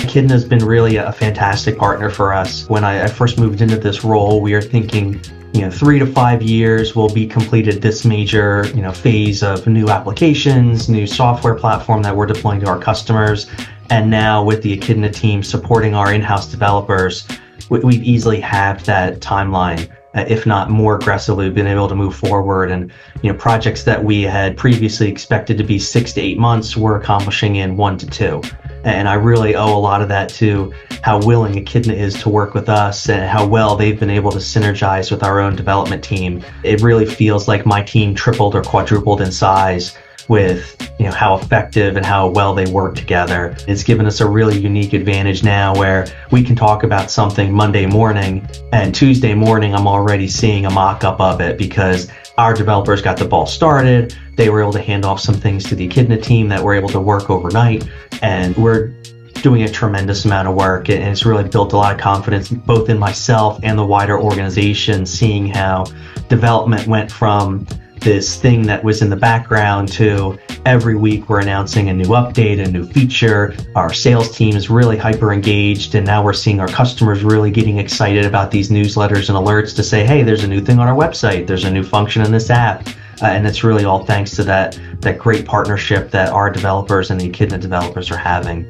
Echidna has been really a fantastic partner for us. When I first moved into this role, we were thinking, 3 to 5 years will be completed this major, phase of new applications, new software platform that we're deploying to our customers. And now with the Echidna team supporting our in-house developers, we've easily halved that timeline, if not more aggressively, been able to move forward. And projects that we had previously expected to be 6 to 8 months, we're accomplishing in 1 to 2. And I really owe a lot of that to how willing Echidna is to work with us and how well they've been able to synergize with our own development team. It really feels like my team tripled or quadrupled in size with how effective and how well they work together. It's given us a really unique advantage now where we can talk about something Monday morning and Tuesday morning I'm already seeing a mock-up of it because our developers got the ball started. They were able to hand off some things to the Echidna team that were able to work overnight, and we're doing a tremendous amount of work, and it's really built a lot of confidence both in myself and the wider organization, seeing how development went from this thing that was in the background to every week we're announcing a new update, a new feature. Our sales team is really hyper engaged, and now we're seeing our customers really getting excited about these newsletters and alerts to say, hey, there's a new thing on our website, there's a new function in this app. And it's really all thanks to that great partnership that our developers and the Echidna developers are having.